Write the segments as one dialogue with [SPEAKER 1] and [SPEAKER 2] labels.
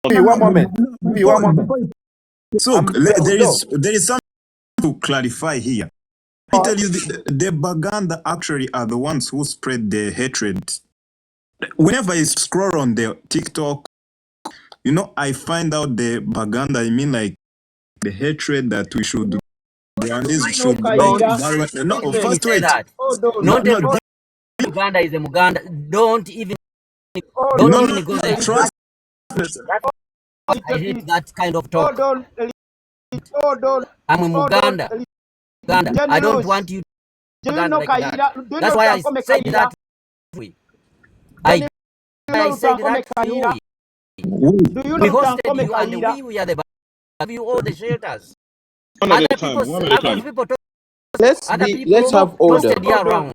[SPEAKER 1] One moment. One moment.
[SPEAKER 2] So there is something to clarify here. I tell you, the Baganda actually are the ones who spread the hatred. Whenever I scroll on the TikTok, I find out the Baganda. I mean, like the hatred that we should. Should
[SPEAKER 3] no, first wait. Not every Uganda is a Muganda. Don't even go there.
[SPEAKER 2] Trust.
[SPEAKER 3] I hate that kind of talk. I'm a Muganda. I don't want you to like that. That's why I said that. I said that to you. We hosted you and we are the have you all the shelters. Other people
[SPEAKER 1] let's have order.
[SPEAKER 3] Around.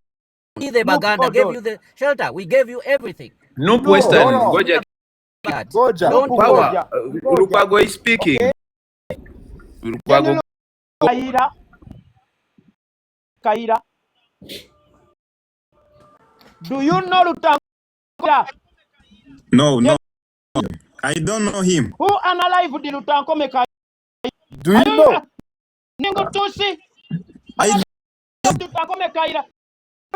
[SPEAKER 3] The Baganda gave you the shelter. We gave you everything.
[SPEAKER 1] No question. Goja. Power. Lukwago is speaking. Lukwago.
[SPEAKER 4] Kaira. Do you know Lutanko?
[SPEAKER 2] No. I don't know him.
[SPEAKER 4] Who analyzed the Lutanko Meka?
[SPEAKER 1] Do you know?
[SPEAKER 4] Ningotusi. I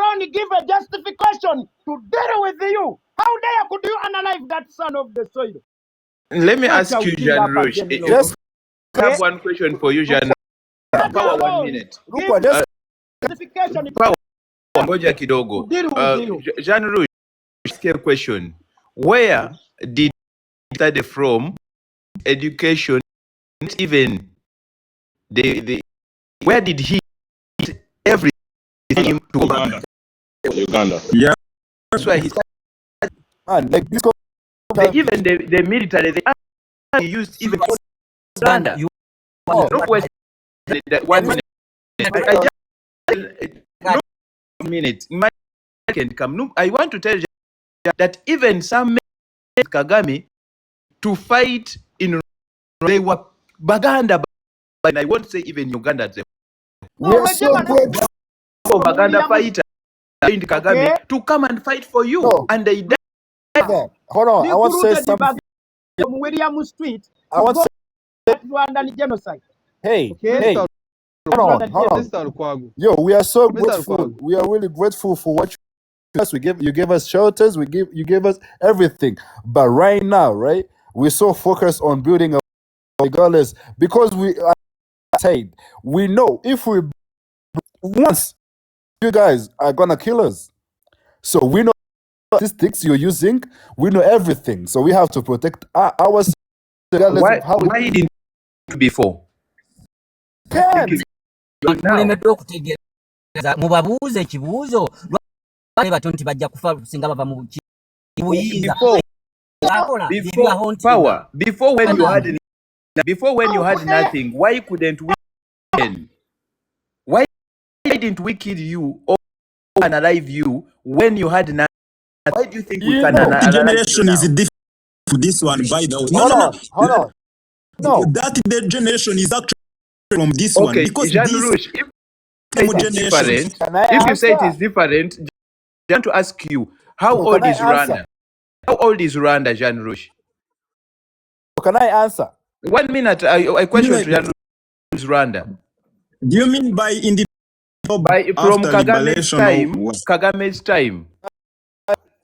[SPEAKER 4] only give a justification to deal with you. How dare could you analyze that son of the soil?
[SPEAKER 1] Let me ask you, Jean Rouge. Just have one question for you, Jean. Power 1 minute. Power. Ngoja kidogo. Jean Rouge, ask a question. Where did he study from? Education, even where did he get everything to
[SPEAKER 5] Uganda?
[SPEAKER 2] Yeah.
[SPEAKER 1] That's why he started. Like this, even the military, they used even Uganda. No question. That 1 minute. No minute. I can come. No, I want to tell you that even some Kagame to fight in, they were Baganda, and I won't say even Uganda.
[SPEAKER 4] We are so good.
[SPEAKER 1] Baganda fighter in Kagame to come and fight for you, and they died.
[SPEAKER 4] Hold on, I want to say something. From William Street, I want to say Rwandan genocide.
[SPEAKER 6] Hey,
[SPEAKER 4] hold on.
[SPEAKER 6] Yo, we are so grateful. We are really grateful for what you gave us shelters. You gave us everything. But right now, right, we're so focused on building a regardless because we know if we once you guys are gonna kill us. So we know statistics you're using. We know everything. So we have to protect ourselves.
[SPEAKER 1] Why didn't you before?
[SPEAKER 3] mubabuuze ekibuuzo batonti bajja kufa singa bava mu buyinza
[SPEAKER 1] power before when you had nothing, why couldn't we win? Why didn't we kill you or unalive you when you had nothing? Why do you think we can
[SPEAKER 2] the generation is different to this one, by the way?
[SPEAKER 6] Hold on. No,
[SPEAKER 2] that the generation is actually from this one because
[SPEAKER 1] Jean Rouge, if you say it is different, I want to ask you, how old is Rwanda? How old is Rwanda, Jean Rouge?
[SPEAKER 6] Can I answer?
[SPEAKER 1] 1 minute, I question to Jean Rouge is Rwanda.
[SPEAKER 2] Do you mean by
[SPEAKER 1] from Kagame's time?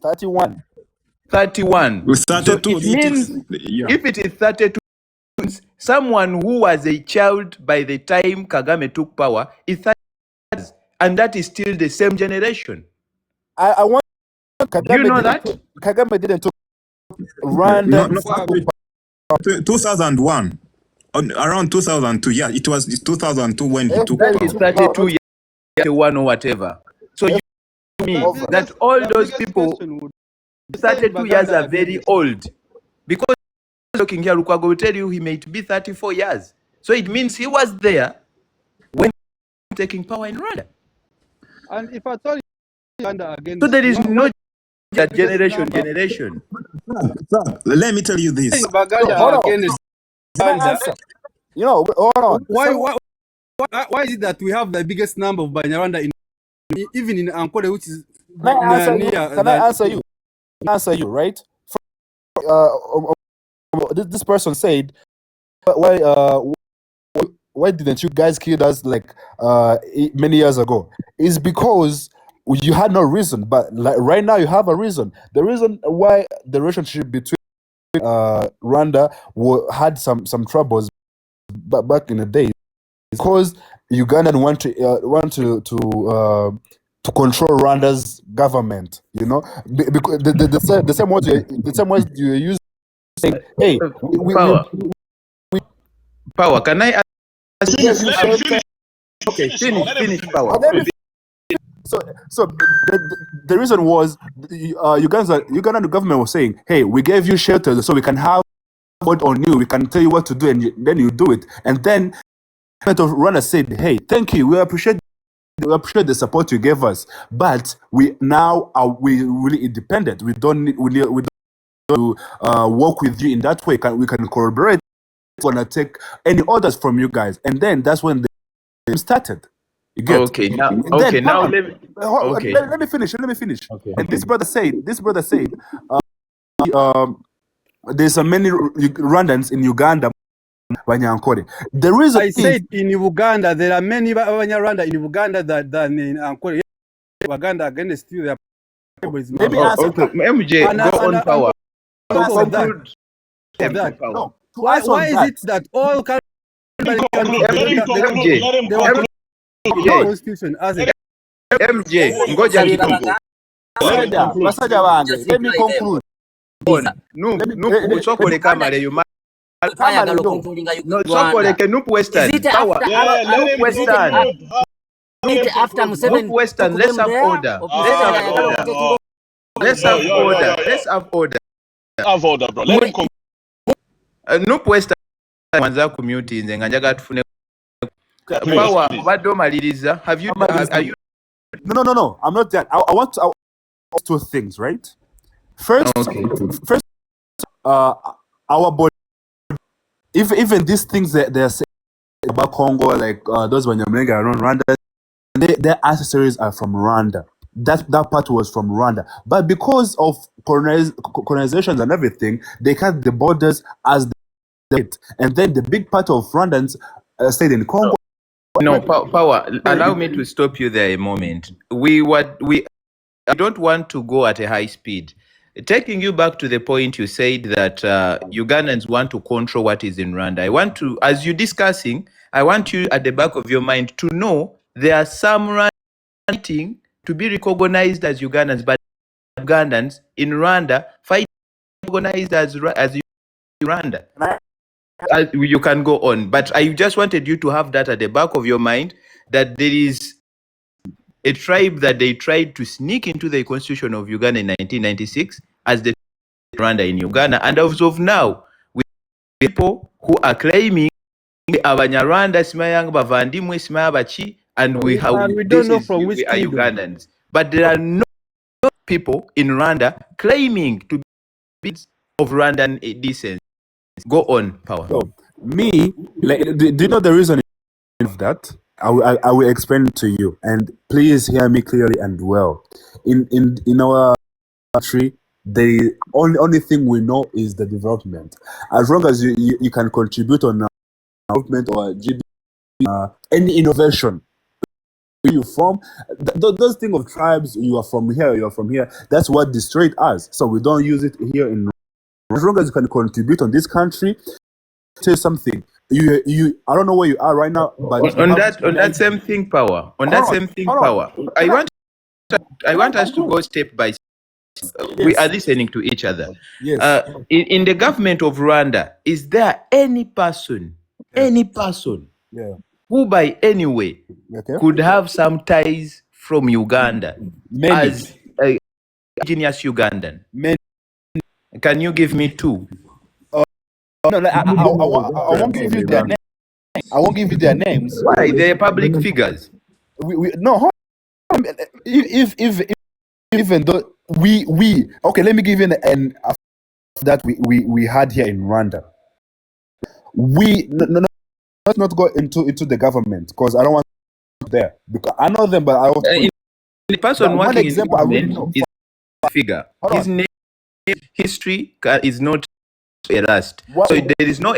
[SPEAKER 6] 31.
[SPEAKER 1] 31. So it means if it is 32, someone who was a child by the time Kagame took power is 30 years, and that is still the same generation.
[SPEAKER 6] I want Kagame.
[SPEAKER 1] Do you know that?
[SPEAKER 6] Kagame didn't took Rwanda.
[SPEAKER 2] 2001. Around 2002. Yeah, it was 2002 when he took power.
[SPEAKER 1] That is 32 years, one or whatever. So you mean that all those people 32 years are very old, because looking here, Lukwago will tell you he may be 34 years. So it means he was there when taking power in Rwanda.
[SPEAKER 7] And if I told you again,
[SPEAKER 1] so there is no generation.
[SPEAKER 2] So, let me tell you this.
[SPEAKER 6] You know, hold on.
[SPEAKER 7] Why is it that we have the biggest number of Banyarwanda even in Ankole, which is
[SPEAKER 6] Can I answer you? Answer you, right? this person said, why didn't you guys kill us like many years ago? It's because you had no reason, but like right now you have a reason. The reason why the relationship between Rwanda had some troubles back in the day, because Ugandan want to control Rwanda's government. You know, because the same words you use saying, hey,
[SPEAKER 1] Power. Can I ask?
[SPEAKER 5] Finish, let him finish.
[SPEAKER 1] Okay, finish, Power.
[SPEAKER 6] So the reason was Ugandan government was saying, hey, we gave you shelters so we can have what on you, we can tell you what to do, and then you do it. And then the government of Rwanda said, hey, thank you, we appreciate the support you gave us, but we now are really independent. We don't need to work with you in that way. We can collaborate. We're gonna take any orders from you guys, and then that's when the game started. You get?
[SPEAKER 1] Okay, now
[SPEAKER 6] let me finish.
[SPEAKER 1] Okay.
[SPEAKER 6] And this brother said, there's so many Rwandans in Uganda. The reason
[SPEAKER 7] I said in Uganda there are many Rwanda in Uganda than in Ankole. Uganda against you.
[SPEAKER 6] Maybe
[SPEAKER 1] okay, MJ, go on, Power.
[SPEAKER 7] Conclude that.
[SPEAKER 6] No,
[SPEAKER 7] why is it that all countries the constitution as a
[SPEAKER 1] MJ, ngoja kidogo.
[SPEAKER 6] let me conclude.
[SPEAKER 1] No, sokole kamale you no, sokole ke Nup Western. Power. Nup Western.
[SPEAKER 3] After Museveni,
[SPEAKER 1] Western, let's have order. Let's have order,
[SPEAKER 5] bro. Let him conclude.
[SPEAKER 1] Nup Western wanza kumute nze nga njaga tufune Power baddo maliriza. Are you
[SPEAKER 6] No, I'm not that. I want two things, right? First, our body. Even these things that they're saying about Congo, like those Banyamulenge around Rwanda, their ancestors are from Rwanda. That part was from Rwanda, but because of colonizations and everything, they cut the borders as they did, and then the big part of Rwandans stayed in Congo.
[SPEAKER 1] No, Power. Allow me to stop you there a moment. I don't want to go at a high speed. Taking you back to the point you said that Ugandans want to control what is in Rwanda. I want to, as you're discussing, I want you at the back of your mind to know there are some Rwanda to be recognized as Ugandans, but Ugandans in Rwanda fight recognized as Rwanda. You can go on, but I just wanted you to have that at the back of your mind, that there is a tribe that they tried to sneak into the constitution of Uganda in 1996 as the Rwanda in Uganda, and as of now, we have people who are claiming Abanyarwanda simayanga bavandimwe simayabachi, and we
[SPEAKER 7] don't know from which
[SPEAKER 1] are Ugandans, but there are no people in Rwanda claiming to be of Rwandan descent. Go on, Power.
[SPEAKER 6] So, me, like, do you know the reason of that? I will explain it to you, and please hear me clearly and well. In our country, the only thing we know is the development. As long as you can contribute on development or GDP, any innovation, where you from, those things of tribes, you are from here, that's what destroyed us. So we don't use it here in. As long as you can contribute on this country, tell you something. You I don't know where you are right now, but
[SPEAKER 1] on that same thing, Power. I want us to go step by step. We are listening to each other.
[SPEAKER 6] Yes.
[SPEAKER 1] In the government of Rwanda, is there any person who by any way could have some ties from Uganda as a genius Ugandan? Can you give me two?
[SPEAKER 6] No, I won't give you their names. I won't give you their names.
[SPEAKER 1] Why? They're public figures.
[SPEAKER 6] No. If even though we okay, let me give you an that we had here in Rwanda. Let's not go into the government, because I don't want to there, because I know them, but I want
[SPEAKER 1] the person
[SPEAKER 6] one
[SPEAKER 1] working
[SPEAKER 6] example
[SPEAKER 1] in
[SPEAKER 6] I really know
[SPEAKER 1] is a figure. His name, history is not a rust.
[SPEAKER 6] What-
[SPEAKER 1] So there is no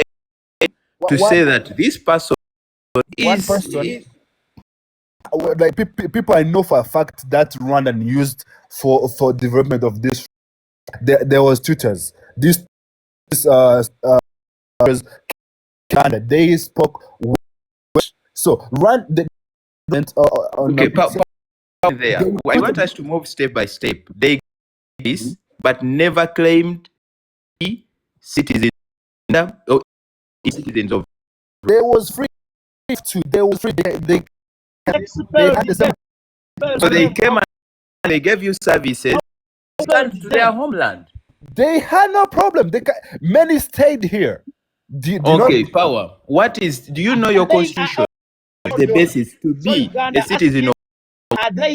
[SPEAKER 1] to say that this person is
[SPEAKER 6] like people I know for a fact that Rwandan used for development of this. There was tutors. These Canada, they spoke Welsh. So
[SPEAKER 1] okay. There, I want us to move step by step. They this, but never claimed citizens or citizens of.
[SPEAKER 6] There was free to. There was free. They had the same.
[SPEAKER 1] So they came and they gave you services to their homeland.
[SPEAKER 6] They had no problem. Many stayed here. Do
[SPEAKER 1] Okay, power. What is? Do you know your constitution? The basis to be a citizen of.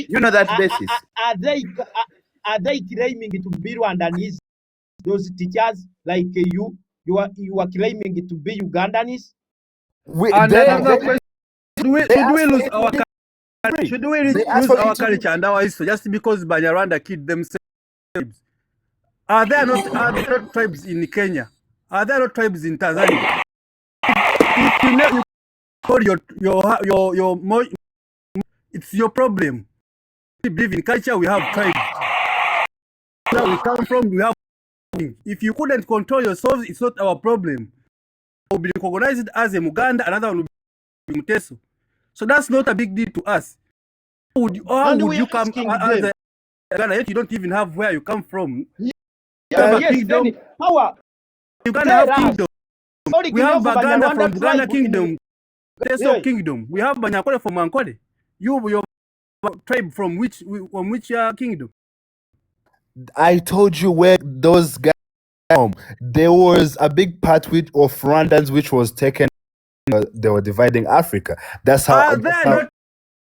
[SPEAKER 1] You know that basis.
[SPEAKER 4] Are they claiming to be Rwandanese? Those teachers like you are claiming to be Ugandans?
[SPEAKER 7] Should we lose our country? Should we lose our culture and our history just because Banyarwanda killed themselves? Are there not tribes in Kenya? Are there not tribes in Tanzania? If you call your it's your problem. We believe in culture, we have tribes. Where we come from, we have. If you couldn't control yourselves, it's not our problem. We'll be recognized as a Muganda, another one will be Muteso. So that's not a big deal to us. How would you come as a Uganda, yet you don't even have where you come from?
[SPEAKER 4] Yes, power.
[SPEAKER 7] Uganda have kingdom. We have Baganda from Buganda kingdom. Teso kingdom. We have Banyakole from Ankole. Your tribe from which kingdom?
[SPEAKER 6] I told you where those guys from. There was a big part of Rwandans which was taken. They were dividing Africa. That's how.
[SPEAKER 7] Not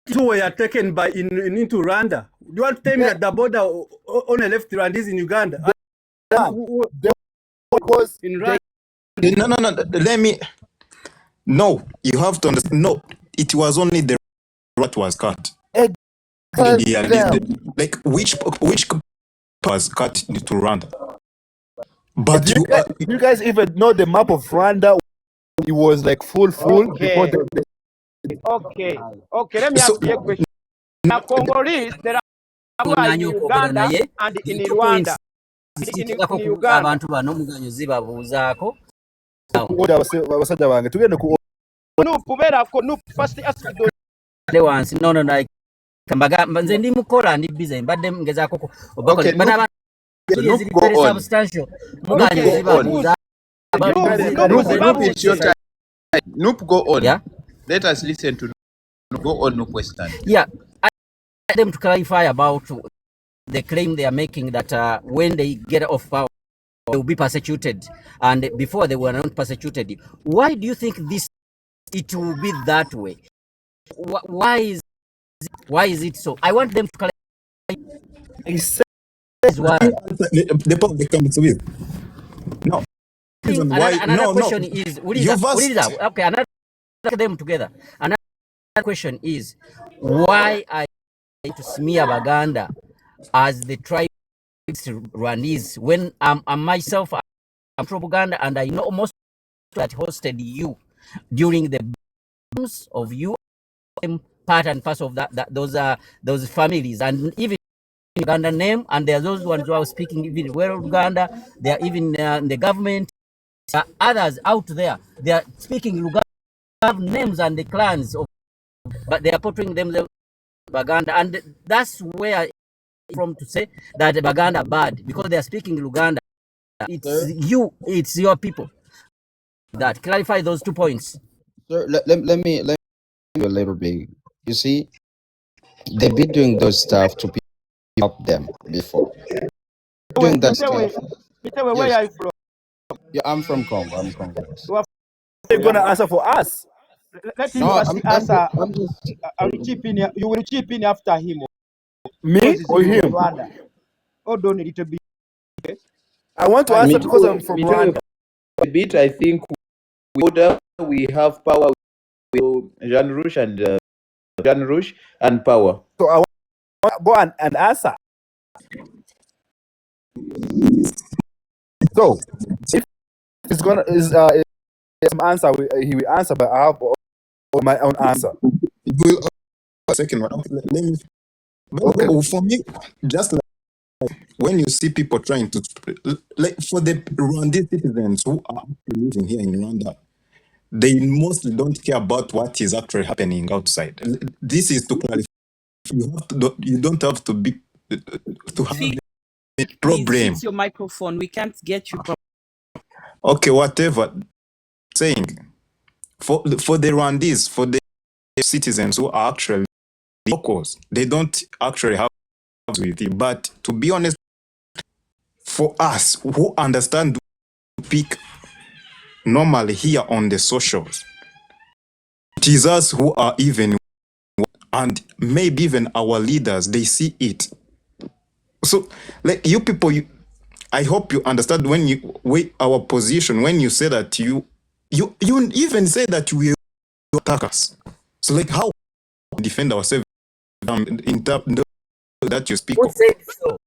[SPEAKER 7] two were taken into Rwanda. Do you want to tell me that the border on the left Rwandese in Uganda?
[SPEAKER 6] Was
[SPEAKER 7] in Rwanda.
[SPEAKER 2] No. Let me. No, you have to understand. No, it was only the what was cut. Like which was cut to Rwanda. But
[SPEAKER 6] do you guys even know the map of Rwanda? It was like full.
[SPEAKER 4] Okay. Let me ask you a question. Now, Congolese, there are in Uganda and in Rwanda. In Uganda.
[SPEAKER 3] Abantu bano muganyo zibabuuzaako.
[SPEAKER 6] Abasajja bange tugende ku
[SPEAKER 4] first ask
[SPEAKER 3] wansi no like mbagamba nze ndi mukola ndi busy mbadde ngezaako bana substantial muganyo zibabuuza.
[SPEAKER 1] Noop, go on.
[SPEAKER 3] Yeah?
[SPEAKER 1] Let us listen to go on. No question.
[SPEAKER 3] Yeah, I want them to clarify about the claim they are making that when they get off power, they will be persecuted, and before they were not persecuted. Why do you think it will be that way? Why is it so? I want them to clarify.
[SPEAKER 2] The public comes with. No.
[SPEAKER 3] Another question is, okay, another them together. Another question is, why are you to smear Baganda as the tribe Rwandese when myself, I'm from Uganda, and I know most that hosted you during the bombs of you, part and parcel of those families, and even Uganda name, and there are those ones who are speaking even well Uganda. They are even in the government. There are others out there. They are speaking Uganda, have names and the clans, but they are portraying themselves Baganda, and that's where from to say that Baganda are bad because they are speaking Uganda. It's your people. That clarify those 2 points.
[SPEAKER 8] Sir, let me a little bit. You see, they've been doing those stuff to help them before. Doing that stuff.
[SPEAKER 4] Where are you from?
[SPEAKER 8] Yeah, I'm from Congo. I'm Congolese.
[SPEAKER 6] They're gonna answer for us.
[SPEAKER 4] Let him answer. You will chip in after him.
[SPEAKER 6] Me or him?
[SPEAKER 4] Hold on a little bit.
[SPEAKER 6] I want to answer because I'm from Rwanda.
[SPEAKER 1] A bit, I think we have power with Jean Rouge and power.
[SPEAKER 6] So I want to go and answer. So if he's gonna some answer. He will answer, but I have my own answer.
[SPEAKER 2] Well, a second one. Let me.
[SPEAKER 6] Okay.
[SPEAKER 2] For me, just like when you see people trying to, like for the Rwandan citizens who are living here in Rwanda, they mostly don't care about what is actually happening outside. This is to clarify. You don't have to be to have a problem.
[SPEAKER 9] Please fix your microphone. We can't get you.
[SPEAKER 2] Okay, whatever. Saying for the Rwandese, for the citizens who are actually locals, they don't actually have with it. But to be honest, for us who understand to speak normally here on the socials, it is us who are even, and maybe even our leaders, they see it. So, like you people, I hope you understand when you our position. When you say that you even say that we attack us. So, like how we defend ourselves in that you speak
[SPEAKER 3] Who
[SPEAKER 2] of?
[SPEAKER 3] said so?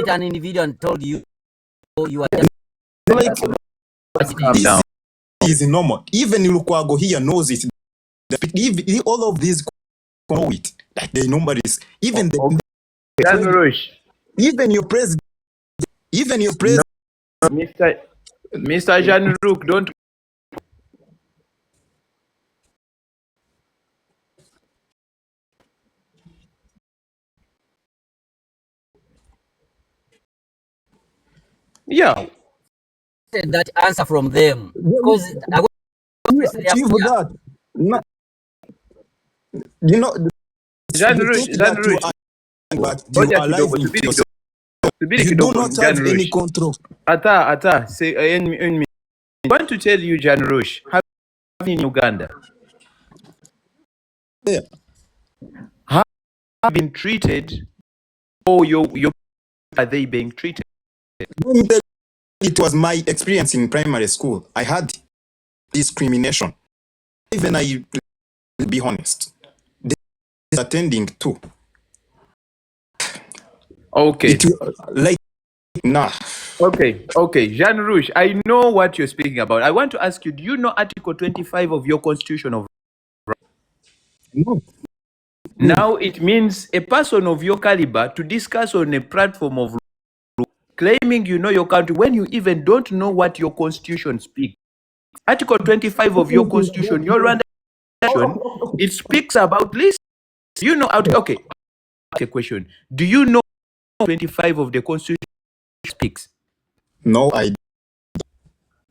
[SPEAKER 3] An individual and told you you are just
[SPEAKER 2] Like
[SPEAKER 1] Calm down.
[SPEAKER 2] this is normal. Even Lukwago here knows it. All of these know it. Like they know this. Even even your president. Even your president.
[SPEAKER 1] No, Mr. Jean-Luc, don't. Yeah.
[SPEAKER 3] that answer from them because I
[SPEAKER 2] that. No. You know,
[SPEAKER 1] Jean-Luc,
[SPEAKER 2] but you are alive in yourself. You do not have any control.
[SPEAKER 1] Ata, say, I want to tell you, Jean-Luc, have you been in Uganda?
[SPEAKER 2] Yeah.
[SPEAKER 1] How have you been treated, or your are they being treated?
[SPEAKER 2] It was my experience in primary school. I had discrimination. Even I, to be honest, they attending too.
[SPEAKER 1] Okay.
[SPEAKER 2] Like, nah.
[SPEAKER 1] Okay. Jean-Luc, I know what you're speaking about. I want to ask you, do you know Article 25 of your Constitution of
[SPEAKER 2] No.
[SPEAKER 1] Now it means a person of your caliber to discuss on a platform of claiming you know your country when you even don't know what your constitution speaks. Article 25 of your constitution, your Rwanda constitution, it speaks about this. You know, okay, question. Do you know 25 of the constitution speaks?
[SPEAKER 2] No, I.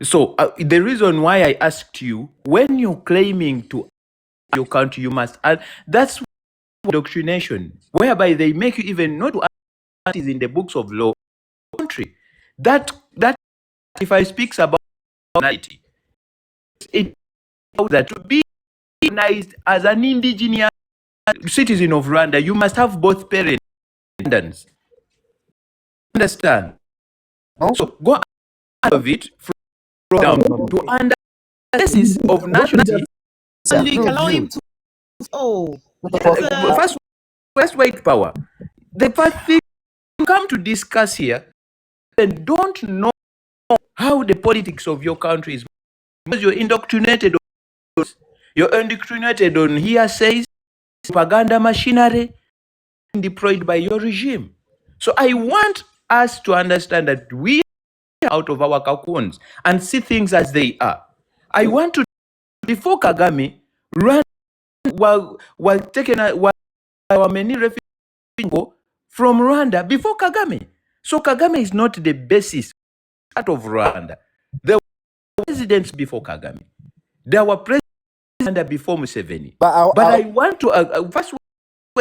[SPEAKER 1] So the reason why I asked you, when you're claiming to your country, you must add, that's indoctrination, whereby they make you even know what is in the books of law country. That if I speaks about nationality, it that to be recognized as an indigenous citizen of Rwanda, you must have both parents. Understand?
[SPEAKER 6] No?
[SPEAKER 1] So go out of it from down to under the basis of nationality.
[SPEAKER 9] Allow him to.
[SPEAKER 1] First white power. The first thing you come to discuss here and don't know how the politics of your country is, because you're indoctrinated on hearsays, propaganda machinery deployed by your regime. So I want us to understand that we are out of our cocoons and see things as they are. I want to, before Kagame, run while taken many refugees from Rwanda before Kagame. So Kagame is not the basis out of Rwanda. There were presidents before Kagame. There were presidents before Museveni. But I want to first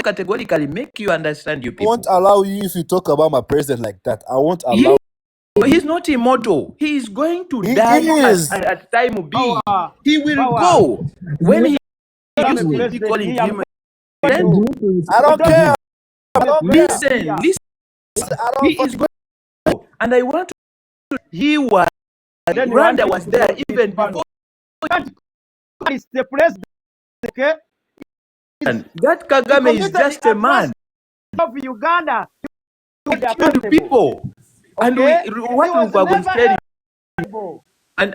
[SPEAKER 1] categorically make you understand you people.
[SPEAKER 6] I won't allow you if you talk about my president like that. I won't allow.
[SPEAKER 1] He's not immortal. He is going to die at time being. He will go when he used to calling him.
[SPEAKER 6] I don't care.
[SPEAKER 1] Listen. He is going to go, and I want to. He was. Rwanda was there even before.
[SPEAKER 4] Is the president? Okay.
[SPEAKER 1] That Kagame is just a man
[SPEAKER 4] of Uganda.
[SPEAKER 1] Killed people. Okay. And what Lukwago is telling you, and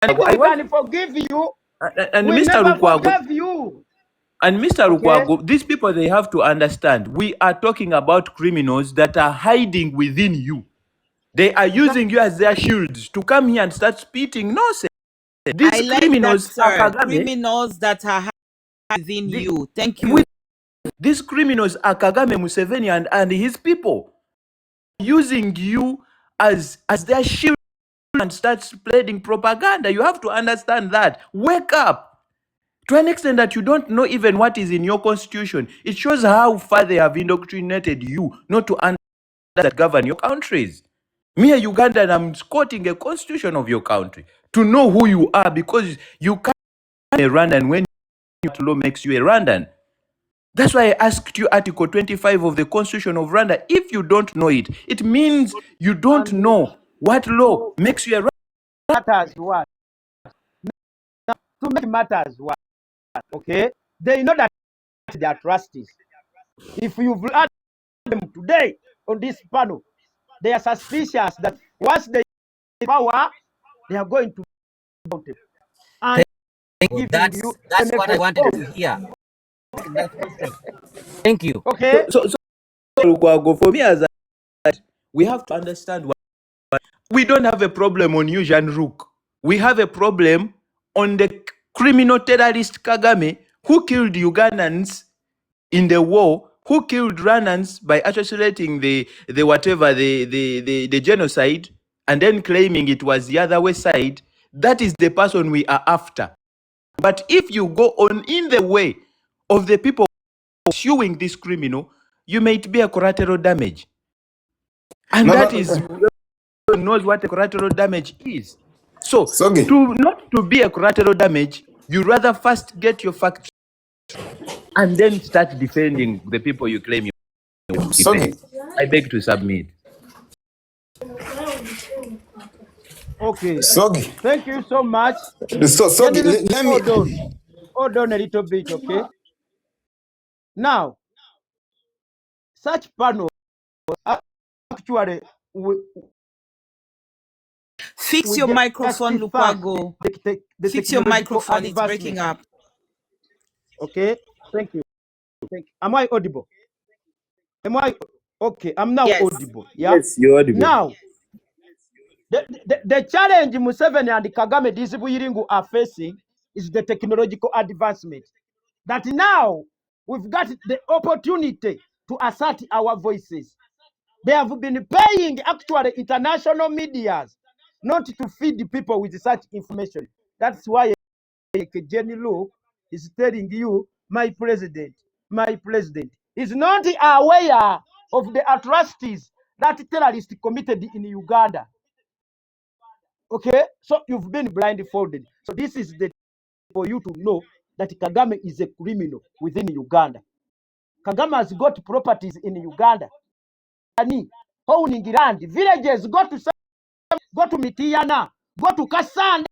[SPEAKER 1] And
[SPEAKER 4] we can forgive you,
[SPEAKER 1] and
[SPEAKER 4] we
[SPEAKER 1] Mr.
[SPEAKER 4] never
[SPEAKER 1] Lukwago,
[SPEAKER 4] forgave you.
[SPEAKER 1] and Mr.
[SPEAKER 4] Okay.
[SPEAKER 1] Lukwago, these people, they have to understand, we are talking about criminals that are hiding within you. They are using you as their shields to come here and start spitting nonsense. These criminals are Kagame.
[SPEAKER 9] Criminals that are within you. Thank you.
[SPEAKER 1] These criminals are Kagame Museveni and his people, using you as their shield and start spreading propaganda. You have to understand that. Wake up. To an extent that you don't know even what is in your constitution. It shows how far they have indoctrinated you not to understand that govern your countries. Me, a Ugandan, I'm quoting a constitution of your country to know who you are, because you can't be a Rwandan when law makes you a Rwandan. That's why I asked you Article 25 of the Constitution of Rwanda. If you don't know it, it means you don't know what law makes you a Rwandan.
[SPEAKER 4] Matters what? To make matters what? Okay? They know that they are trustees. If you've had them today on this panel, they are suspicious that once they get power, they are going to vote him. And
[SPEAKER 3] that's what I wanted to hear. Thank you.
[SPEAKER 4] Okay.
[SPEAKER 1] So for me, as we have to understand what we don't have a problem on you, Jean-Luc. We have a problem on the criminal terrorist Kagame who killed Ugandans in the war, who killed Rwandans by associating the genocide and then claiming it was the other way side. That is the person we are after. But if you go on in the way of the people pursuing this criminal, you might be a collateral damage. And is knows what a collateral damage is. So not to be a collateral damage, you rather first get your facts and then start defending the people you claim you defend. I beg to submit.
[SPEAKER 4] Okay.
[SPEAKER 2] Sogi.
[SPEAKER 4] Thank you so much.
[SPEAKER 2] Sogi, let me
[SPEAKER 4] hold on a little bit, okay? Now, such panel actually
[SPEAKER 9] fix your microphone, Lukwago. Fix your microphone, it's breaking up.
[SPEAKER 4] Okay, thank you. Am I audible? Okay, I'm now audible. Yeah?
[SPEAKER 1] Yes, you're audible.
[SPEAKER 4] Now, the challenge Museveni and Kagame Disibuyiringu are facing is the technological advancement. That now we've got the opportunity to assert our voices. They have been paying actually international medias not to feed the people with such information. That's why Jenny Lu is telling you, my president is not aware of the atrocities that terrorists committed in Uganda. Okay, so you've been blindfolded. So this is the for you to know that Kagame is a criminal within Uganda. Kagame has got properties in Uganda. Owning land, villages, go to Mitiana, go to Kasanda.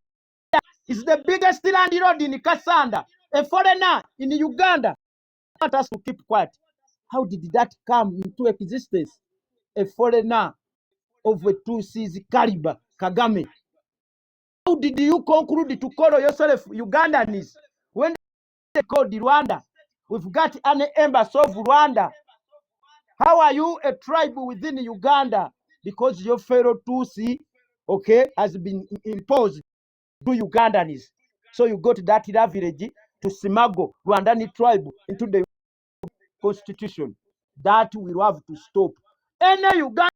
[SPEAKER 4] It's the biggest land road in Kasanda. A foreigner in Uganda. Want us to keep quiet. How did that come into existence? A foreigner of a two-seas caliber, Kagame. How did you conclude to call yourself Ugandans when they called Rwanda? We've got an embassy of Rwanda. How are you a tribe within Uganda? Because your fellow Tutsi, okay, has been imposed to Ugandans. So you go to that village to smuggle Rwandan tribe into the constitution. That will have to stop. Any Ugandan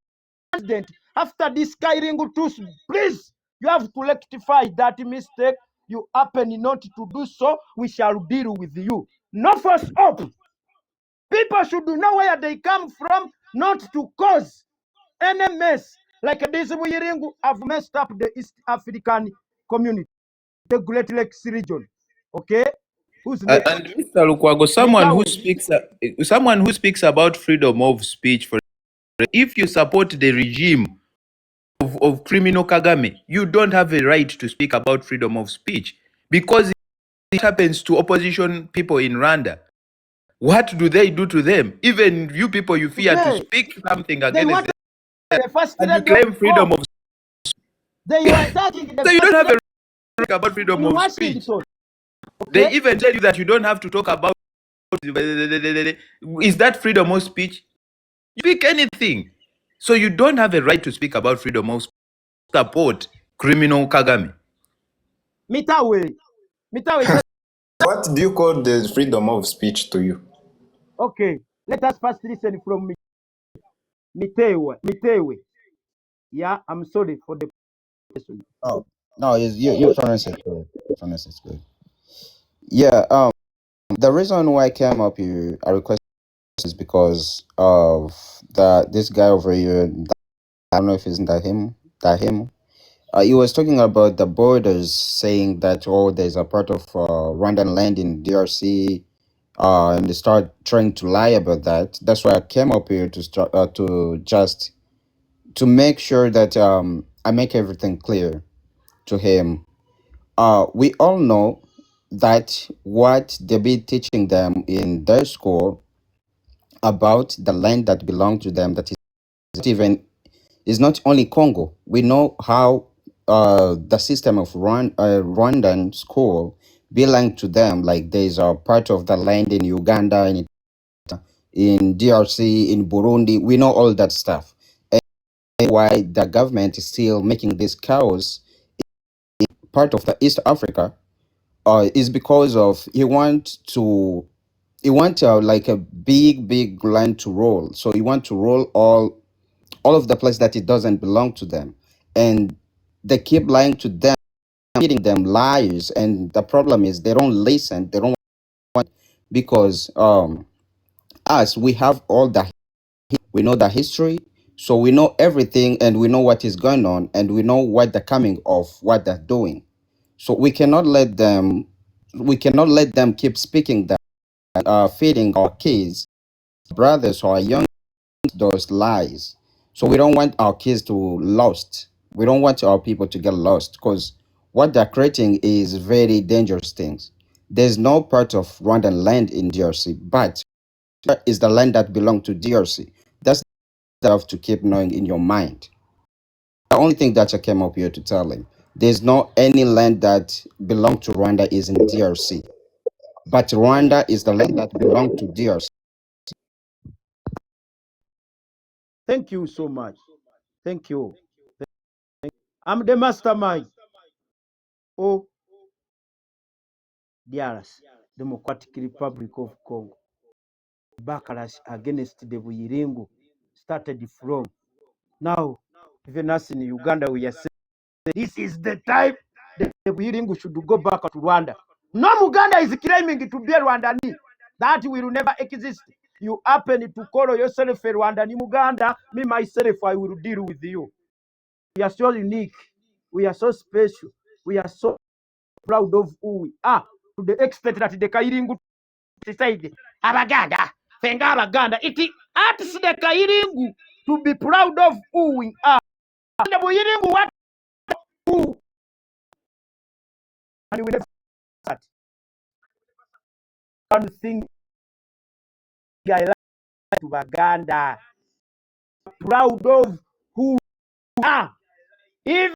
[SPEAKER 4] president after this Kairingu Tutsi, please, you have to rectify that mistake. You happen not to do so, we shall deal with you. No force up. People should know where they come from, not to cause any mess. Like this, we have messed up the East African community, the Great Lakes region. Okay? Who's next?
[SPEAKER 1] And Mr. Lukwago, someone who speaks about freedom of speech, for if you support the regime of criminal Kagame, you don't have a right to speak about freedom of speech, because it happens to opposition people in Rwanda. What do they do to them? Even you people, you fear to speak something against them, and you claim freedom of speech.
[SPEAKER 4] They were attacking the
[SPEAKER 1] so you don't have a talk about freedom
[SPEAKER 4] in
[SPEAKER 1] of
[SPEAKER 4] Washington.
[SPEAKER 1] speech.
[SPEAKER 4] Okay?
[SPEAKER 1] They even tell you that you don't have to talk about. Is that freedom of speech? You speak anything. So you don't have a right to speak about freedom of speech. Support criminal Kagame.
[SPEAKER 4] Mitawe.
[SPEAKER 2] What do you call the freedom of speech to you?
[SPEAKER 4] Okay, let us first listen from Mitewe. Yeah, I'm sorry for the question.
[SPEAKER 8] Oh no, your pronounce it good. Pronounce it good. Yeah. The reason why I came up here, I request is because of this guy over here. I don't know if it's that him. He was talking about the borders, saying that there's a part of Rwandan land in DRC, and they start trying to lie about that. That's why I came up here to start to make sure that I make everything clear to him. We all know that what they be teaching them in their school about the land that belong to them, that is not only Congo. We know how the system of Rwandan school belong to them. Like there's a part of the land in Uganda, in DRC, in Burundi. We know all that stuff. And why the government is still making this chaos part of the East Africa is because of he want like a big land to roll. So he want to roll all of the place that it doesn't belong to them, and they keep lying to them, feeding them lies. And the problem is they don't listen. They don't want, because us, we have all we know the history, so we know everything, and we know what is going on, and we know what the coming of what they're doing. So we cannot let them keep speaking that, feeding our kids, brothers, or young, those lies. So we don't want our kids to lost. We don't want our people to get lost, because what they're creating is very dangerous things. There's no part of Rwandan land in DRC, but is the land that belongs to DRC. That's stuff to keep knowing in your mind. The only thing that I came up here to tell him, there's no any land that belong to Rwanda is in DRC, but Rwanda is the land that belong to DRC.
[SPEAKER 4] Thank you so much. Thank you. I'm the mastermind. Oh, DRC, Democratic Republic of Congo. Backlash against the Buyiringu started from. Now, even us in Uganda, we are saying this is the time the Buyiringu should go back to Rwanda. No Uganda is claiming to be Rwandani. That will never exist. You happen to call yourself a Rwandani Uganda, me myself, I will deal with you. We are so unique. We are so special. We are so proud of who we are, to the extent that the Kairingu decided, Abaganda, Fenga Abaganda, it asks the Kairingu to be proud of who we are. And the Buyiringu, what who? And we never start. One thing I like to Baganda, proud of who we are. Even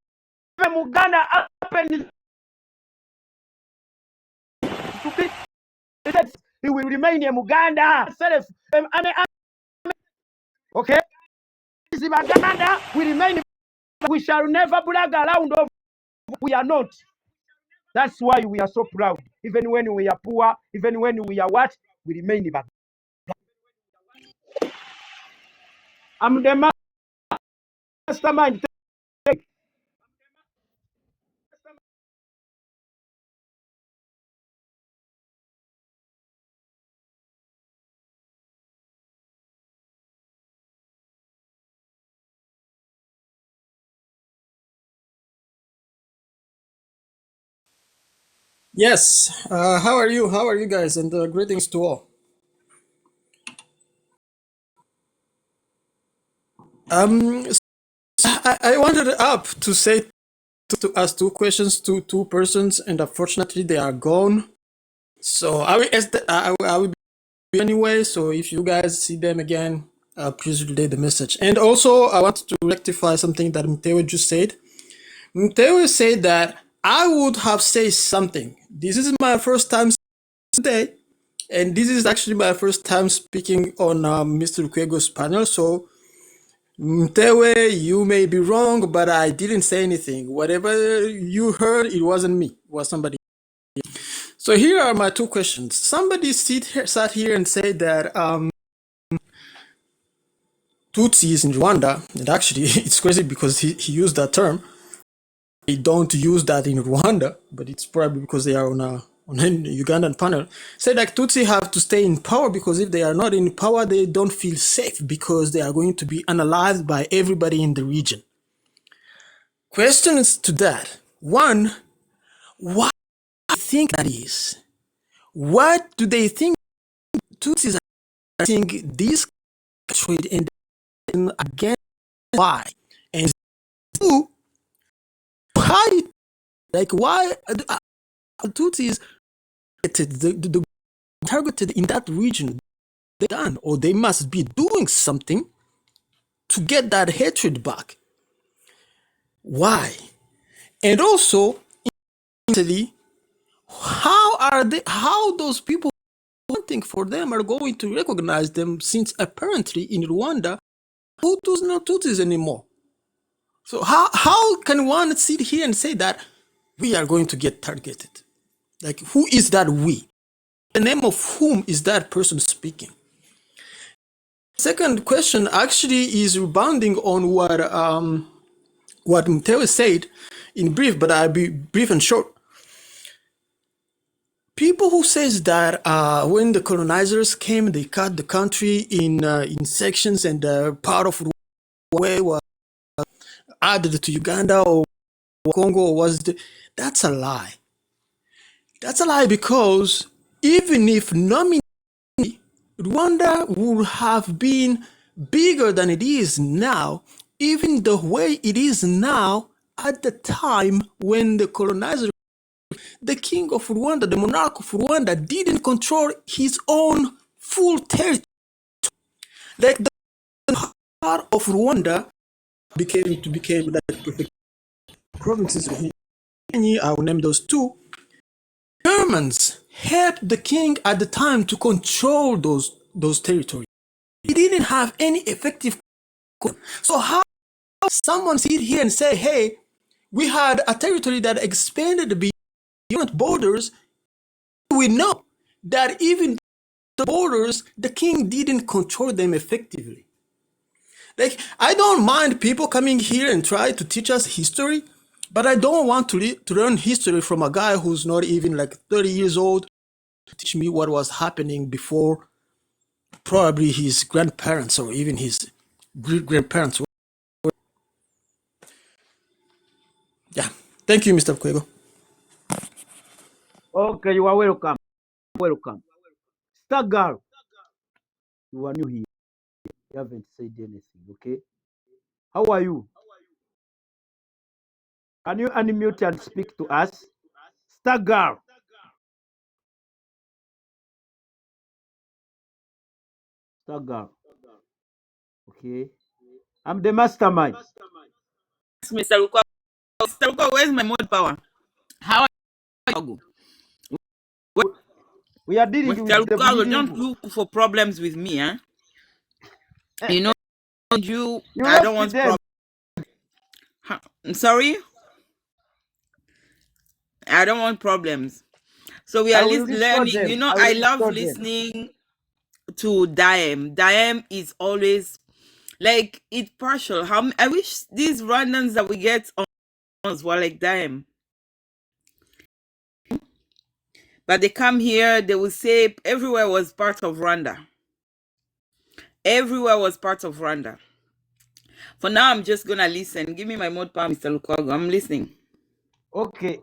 [SPEAKER 4] Uganda happens to be, he will remain a Muganda. Okay? Uganda will remain. We shall never brag around of we are not. That's why we are so proud. Even when we are poor, even when we are what, we remain back. I'm the mastermind.
[SPEAKER 10] Yes. How are you? How are you guys? And greetings to all. I wanted up to say to ask two questions to two persons, and unfortunately they are gone. So I will be anyway. So if you guys see them again, please relay the message. And also I want to rectify something that Mtewe just said. Mtewe said that I would have said something. This is my first time today, and this is actually my first time speaking on Mr. Lukwago's panel. So, Mtewe, you may be wrong, but I didn't say anything. Whatever you heard, it wasn't me. It was somebody. So here are my two questions. Somebody sat here and said that Tutsis in Rwanda, and actually it's crazy because he used that term. They don't use that in Rwanda, but it's probably because they are on a Ugandan panel. Said that Tutsi have to stay in power because if they are not in power, they don't feel safe because they are going to be analyzed by everybody in the region. Questions to that. One, why do you think that is? What do they think Tutsis are saying this trade and again? Why? And two, why? Like why Tutsis the targeted in that region? They done, or they must be doing something to get that hatred back. Why? And also, how those people wanting for them are going to recognize them, since apparently in Rwanda, Hutus not Tutsis anymore. So how can one sit here and say that we are going to get targeted? Like, who is that we? The name of whom is that person speaking? Second question actually is rebounding on what Mtewe said in brief, but I'll be brief and short. People who says that when the colonizers came, they cut the country in sections, and part of Rwanda was added to Uganda or Congo, or that's a lie. That's a lie, because even if nominally Rwanda would have been bigger than it is now, even the way it is now, at the time when the colonizer, the king of Rwanda, the monarch of Rwanda, didn't control his own full territory. Like the part of Rwanda became like perfect provinces. I will name those two. Germans helped the king at the time to control those territories. He didn't have any effective control. So how someone sit here and say, hey, we had a territory that expanded beyond borders? We know that even the borders, the king didn't control them effectively. Like, I don't mind people coming here and try to teach us history, but I don't want to learn history from a guy who's not even like 30 years old to teach me what was happening before probably his grandparents or even his great-grandparents. Yeah. Thank you, Mr. Lukwago.
[SPEAKER 4] Okay, you are welcome. Welcome. Star girl, you are new here. You haven't said anything, okay? How are you? Can you unmute and speak to us? Star girl. Star girl. Okay. I'm the mastermind.
[SPEAKER 9] Mr. Lukwago. Mr. Lukwago, where's my mod power? How are you?
[SPEAKER 4] We are dealing
[SPEAKER 9] Mr.
[SPEAKER 4] with the
[SPEAKER 9] Lukwago,
[SPEAKER 4] bleeding.
[SPEAKER 9] don't look for problems with me, huh? You know, I
[SPEAKER 4] left
[SPEAKER 9] don't want
[SPEAKER 4] them.
[SPEAKER 9] I'm sorry? I don't want problems. So we are learning. You know, I love listening to Daem. Daem is always like it's partial. I wish these Rwandans that we get on were like Daem. But they come here, they will say everywhere was part of Rwanda. Everywhere was part of Rwanda. For now, I'm just gonna listen. Give me my mod power, Mr. Lukwago. I'm listening.
[SPEAKER 4] Okay.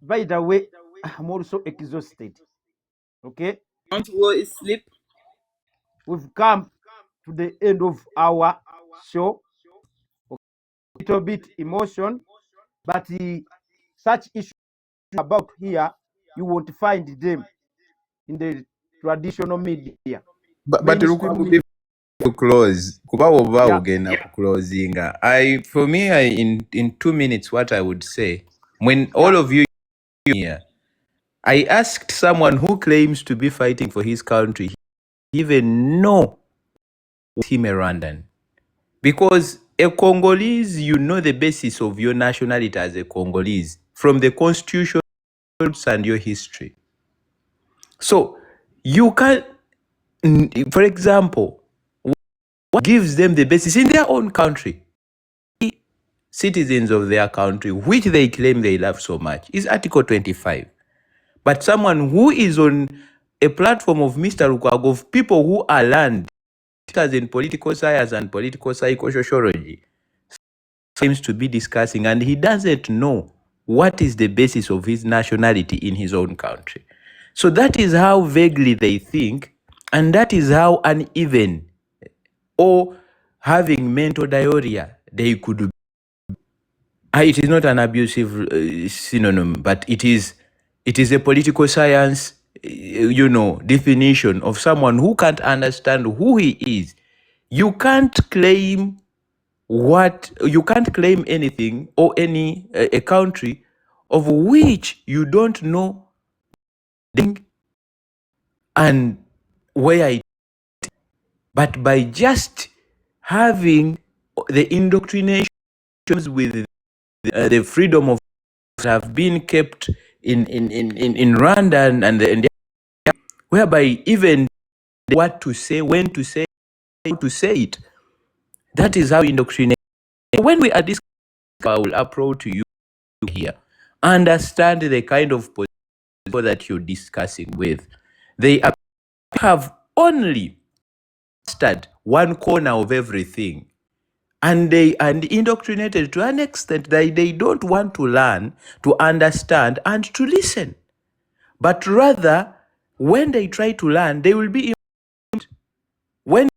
[SPEAKER 4] By the way, I'm also exhausted. Okay.
[SPEAKER 9] Want to go sleep?
[SPEAKER 4] We've come to the end of our show. Okay. A little bit emotion, but such issues about here, you won't find them in the traditional media.
[SPEAKER 1] But Lukwago, to close, for me, in 2 minutes, what I would say when all of you here, I asked someone who claims to be fighting for his country, he even know him a Rwandan. Because a Congolese, you know the basis of your nationality as a Congolese from the constitution and your history. So you can, for example, what gives them the basis in their own country, citizens of their country, which they claim they love so much, is Article 25. But someone who is on a platform of Mr. Lukwago, of people who are learned in political science and political psychosociology, seems to be discussing, and he doesn't know what is the basis of his nationality in his own country. So that is how vaguely they think, and that is how uneven or having mental diarrhea they could be. It is not an abusive synonym, but it is a political science, definition of someone who can't understand who he is. You can't claim anything or any a country of which you don't know and where it, but by just having the indoctrinations with the freedom of have been kept in Rwanda and whereby even what to say, when to say, how to say it. That is how indoctrination. When we are discussing, I will approach you here. Understand the kind of people that you're discussing with. They have only studied one corner of everything. And they are indoctrinated to an extent that they don't want to learn, to understand, and to listen. But rather, when they try to learn, they will be when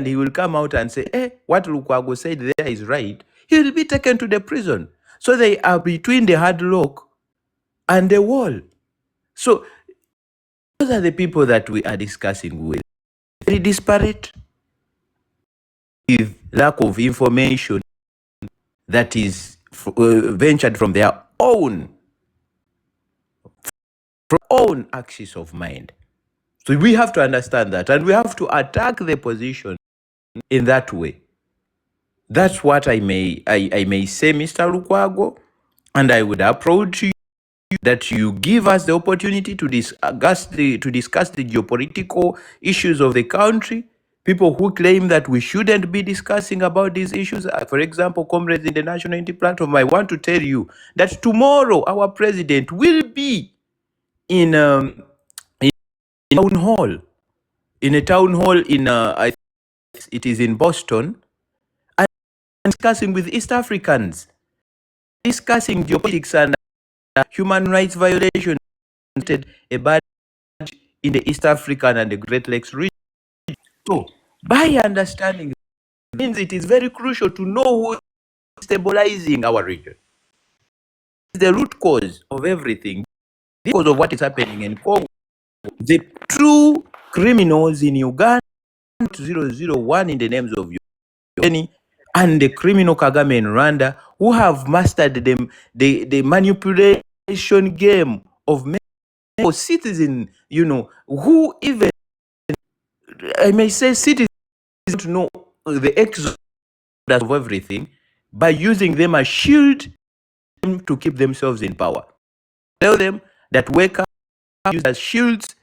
[SPEAKER 1] he will come out and say, what Lukwago said there is right, he will be taken to the prison. So they are between the hard rock and the wall. So those are the people that we are discussing with. Very disparate, with lack of information that is ventured from their own axis of mind. So we have to understand that, and we have to attack the position in that way. That's what I may say, Mr. Lukwago, and I would approach you that you give us the opportunity to discuss the geopolitical issues of the country. People who claim that we shouldn't be discussing about these issues, for example, comrades in the National Unity Platform, I want to tell you that tomorrow our president will be in a town hall, it is in Boston, and discussing with East Africans, discussing geopolitics and human rights violations, a bad in the East African and the Great Lakes region. So, by understanding means it is very crucial to know who is stabilizing our region. The root cause of everything, because of what is happening in Congo. The true criminals in Uganda, 001 in the names of Uganda, and the criminal Kagame in Rwanda, who have mastered the manipulation game of citizens, who even, I may say, citizens don't know the exodus of everything by using them as shield to keep themselves in power. Tell them that wake up, use as shields,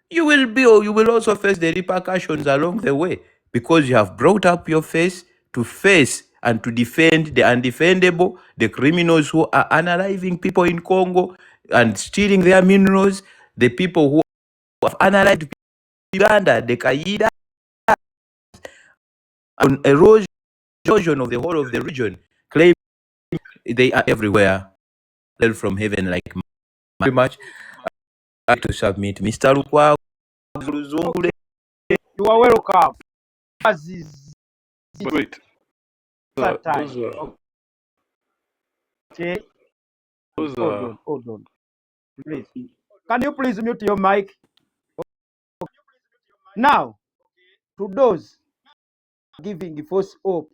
[SPEAKER 1] you will also face the repercussions along the way, because you have brought up your face to face and to defend the undefendable, the criminals who are unaliving people in Congo and stealing their minerals, the people who have unalived Uganda, the Kaida, on erosion of the whole of the region, claim they are everywhere, from heaven like very much. I like to submit Mr. Lukwago.
[SPEAKER 4] You are welcome.
[SPEAKER 5] Wait. Those are.
[SPEAKER 4] Okay.
[SPEAKER 5] Those are.
[SPEAKER 4] Hold on. Please. Can you please mute your mic? Now, to those giving false hope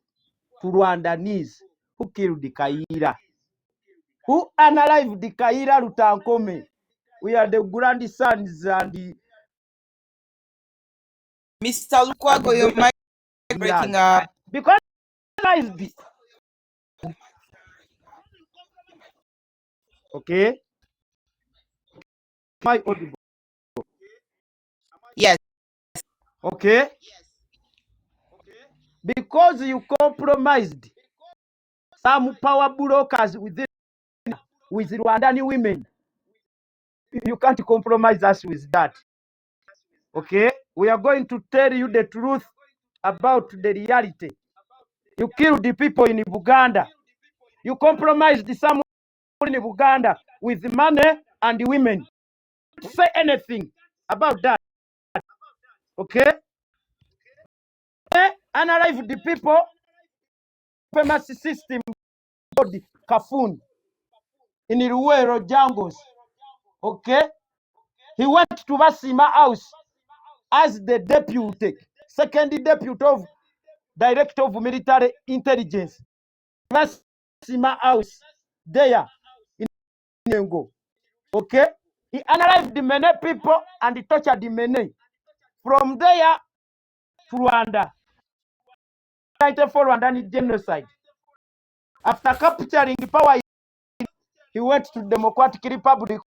[SPEAKER 4] to Rwandanese Who killed the Kaira? Who unalived the Kaira Rutankome? We are the grandsons and the
[SPEAKER 9] Mr. Lukwago, your mic is breaking up.
[SPEAKER 4] Because is this. Okay. My audible.
[SPEAKER 9] Yes.
[SPEAKER 4] Okay. Because you compromised some power brokers with Rwandan women. You can't compromise us with that. Okay? We are going to tell you the truth about the reality. You killed the people in Uganda. You compromised some in Uganda with money and women. Don't say anything about that. Okay? Analyze the people. Famous system called the Kafun in the Ruwero jungles. Okay? He went to Basima House as the deputy, second deputy of Director of Military Intelligence. Basima House there in Nengo. Okay? He analyzed the many people and he tortured the many. From there to Rwanda. For Rwandan genocide. After capturing power, he went to Democratic Republic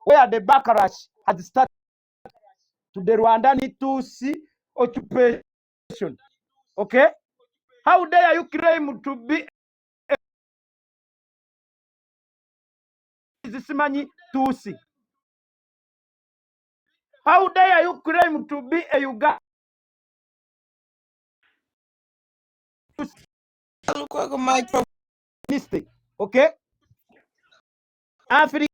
[SPEAKER 4] where the backlash had started to the Rwandan Tutsi occupation. Okay? How dare you claim to be a Simanyi Tutsi? How dare you claim to be a Uganda?
[SPEAKER 9] Lukwago, microphone.
[SPEAKER 4] Okay? Africa